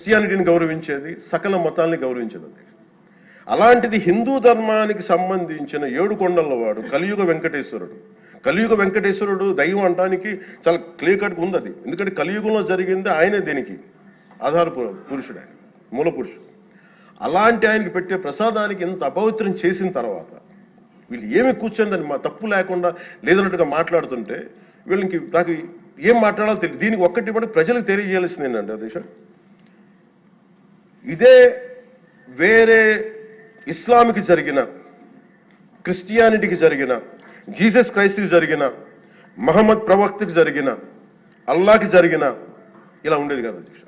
క్రిస్టియానిటీని గౌరవించేది, సకల మతాల్ని గౌరవించేది. అలాంటిది హిందూ ధర్మానికి సంబంధించిన 7 కొండల వాడు కలియుగ వెంకటేశ్వరుడు. కలియుగ వెంకటేశ్వరుడు దైవం అనడానికి చాలా క్లియర్ కట్ ఉంది అది. ఎందుకంటే కలియుగంలో జరిగింది ఆయనే, దీనికి ఆధార పురుషుడు, ఆయన మూల పురుషుడు. అలాంటి ఆయనకి పెట్టే ప్రసాదానికి ఇంత అపవిత్రం చేసిన తర్వాత వీళ్ళు ఏమి కూర్చొని దాన్ని తప్పు లేకుండా లేదన్నట్టుగా మాట్లాడుతుంటే వీళ్ళకి నాకు ఏం మాట్లాడాలో తెలియదు. దీనికి ఒక్కటి కూడా ప్రజలకు తెలియజేయాల్సింది ఏంటంటే అదేశ, ఇదే వేరే ఇస్లాంకి జరిగిన, క్రిస్టియానిటీకి జరిగిన, జీసస్ క్రైస్ట్కి జరిగిన, మహమ్మద్ ప్రవక్తకి జరిగిన, అల్లాకి జరిగిన ఇలా ఉండేది కదా అధ్యక్ష.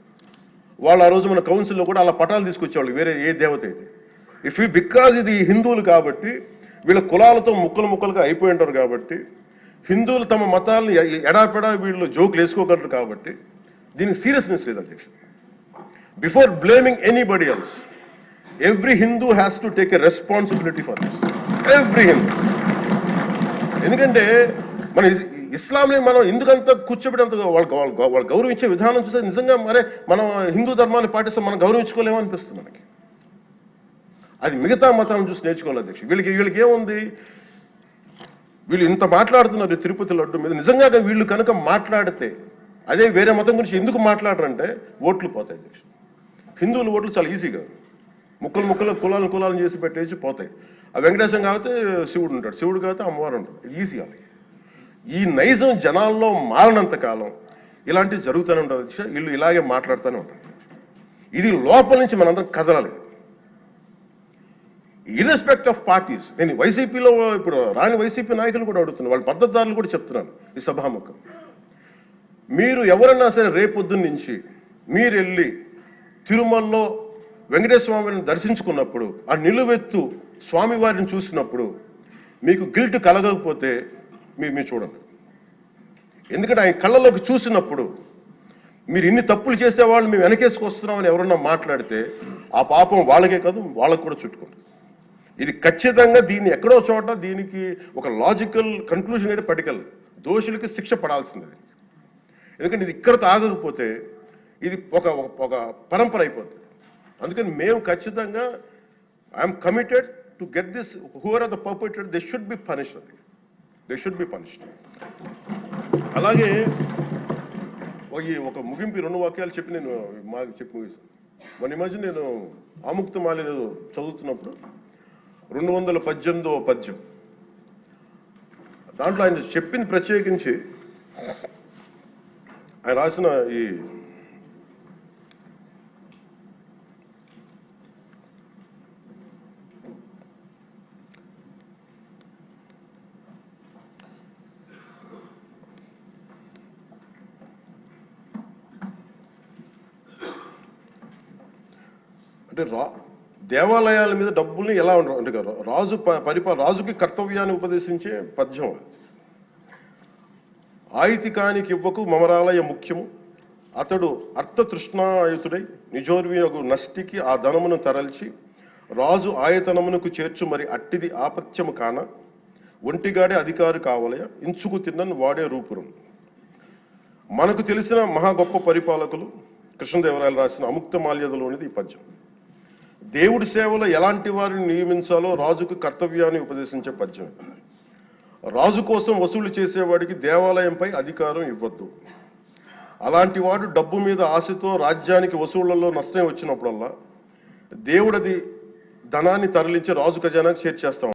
వాళ్ళు ఆ రోజు మన కౌన్సిల్లో కూడా అలా పటాలు తీసుకొచ్చేవాళ్ళు, వేరే ఏ దేవత అయితే. బికాజ్ ఇది హిందువులు కాబట్టి వీళ్ళ కులాలతో ముక్కలుగా అయిపోయి ఉంటారు కాబట్టి, హిందువులు తమ మతాలను ఎడాపెడా వీళ్ళు జోకులు వేసుకోగలరు కాబట్టి దీనికి సీరియస్నెస్ లేదు అధ్యక్ష. Before blaming anybody else, every Hindu has to take a responsibility for this, every Hindu. ఎందుకంటే మన ఇస్లాంని మనం ఎందుకంత కూర్చోబెట్టేంత వాళ్ళు గౌరవించే విధానం చూస్తే నిజంగా మరే మనం హిందూ ధర్మాన్ని పాటిస్తే మనం గౌరవించుకోలేమో అనిపిస్తుంది మనకి. అది మిగతా మతాలను చూసి నేర్చుకోవాలి అధ్యక్ష. వీళ్ళకి ఏముంది, వీళ్ళు ఇంత మాట్లాడుతున్నారు తిరుపతి లడ్డు మీద. నిజంగా వీళ్ళు కనుక మాట్లాడితే అదే వేరే మతం గురించి ఎందుకు మాట్లాడరంటే ఓట్లు పోతాయి అధ్యక్ష. హిందువుల ఓట్లు చాలా ఈజీగా ముక్కలు కులాలను చేసి పెట్టేసి పోతాయి. ఆ వెంకటేశ్వరం కాబట్టి శివుడు ఉంటాడు, శివుడు కాబట్టి అమ్మవారు ఉంటాడు, ఈజీగా. ఈ నైజం జనాల్లో మారినంత కాలం ఇలాంటివి జరుగుతూనే ఉంటుంది అధ్యక్ష. వీళ్ళు ఇలాగే మాట్లాడుతూనే ఉంటారు. ఇది లోపల నుంచి మనందరం కదలాలి, ఇర్రెస్పెక్ట్ ఆఫ్ పార్టీస్. నేను వైసీపీలో ఇప్పుడు రాని వైసీపీ నాయకులు కూడా అడుగుతున్నాను, వాళ్ళ మద్దతుదారులు కూడా చెప్తున్నాను ఈ సభాముఖం. మీరు ఎవరన్నా సరే రేపొద్దున్న నుంచి మీరు వెళ్ళి తిరుమలలో వెంకటేశ్వర స్వామిని దర్శించుకున్నప్పుడు, ఆ నిలువెత్తు స్వామివారిని చూసినప్పుడు మీకు గిల్ట్ కలగకపోతే మీరు చూడండి. ఎందుకంటే ఆయన కళ్ళలోకి చూసినప్పుడు మీరు ఇన్ని తప్పులు చేసేవాళ్ళు మేము వెనకేసుకొస్తున్నామని ఎవరన్నా మాట్లాడితే ఆ పాపం వాళ్ళకే కాదు వాళ్ళకు కూడా చుట్టుకుంటుంది. ఇది ఖచ్చితంగా దీన్ని ఎక్కడో చోట దీనికి ఒక లాజికల్ కన్క్లూజన్ అయితే పట్టుకెళ్ళదు. దోషులకి శిక్ష పడాల్సింది. ఎందుకంటే ఇది ఇక్కడతో ఆగకపోతే ఇది ఒక పరంపర అయిపోతుంది. అందుకని మేము ఖచ్చితంగా I'm committed to get this, who are the perpetrator, they should be punished, they should be punished. అలాగే ఒక ముగింపు 2 వాక్యాలు చెప్పి నేను చెప్పి ముగిస్తాను. మన మధ్య నేను ఆముక్తమాల్య చదువుతున్నప్పుడు 218వ పద్యం, దాంట్లో ఆయన చెప్పింది ప్రత్యేకించి ఆయన రాసిన ఈ అంటే దేవాలయాల మీద డబ్బుల్ని ఎలా ఉండరు అంటే రాజుకి కర్తవ్యాన్ని ఉపదేశించే పద్యం. ఆయితికానికి ఇవ్వకు మమరాలయ ముఖ్యము, అతడు అర్థతృష్ణాయుతుడై నిజోర్వియగు నష్టికి ఆ ధనమును తరల్చి రాజు ఆయతనమునకు చేర్చు, మరి అట్టిది ఆపత్యము కాన ఒంటిగాడే అధికారి కావలయ ఇంచుకు తిన్నను వాడే రూపురం. మనకు తెలిసిన మహా గొప్ప పరిపాలకులు కృష్ణదేవరాయలు రాసిన అముక్తమాల్యదలోనిది ఈ పద్యం. దేవుడి సేవలో ఎలాంటి వారిని నియమించాలో రాజుకు కర్తవ్యాన్ని ఉపదేశించే పద్యం. రాజు కోసం వసూలు చేసేవాడికి దేవాలయంపై అధికారం ఇవ్వద్దు. అలాంటి వాడు డబ్బు మీద ఆశతో రాజ్యానికి వసూళ్లలో నష్టం వచ్చినప్పుడల్లా దేవుడది ధనాన్ని తరలించి రాజు ఖజానాకు చేర్చేస్తాం.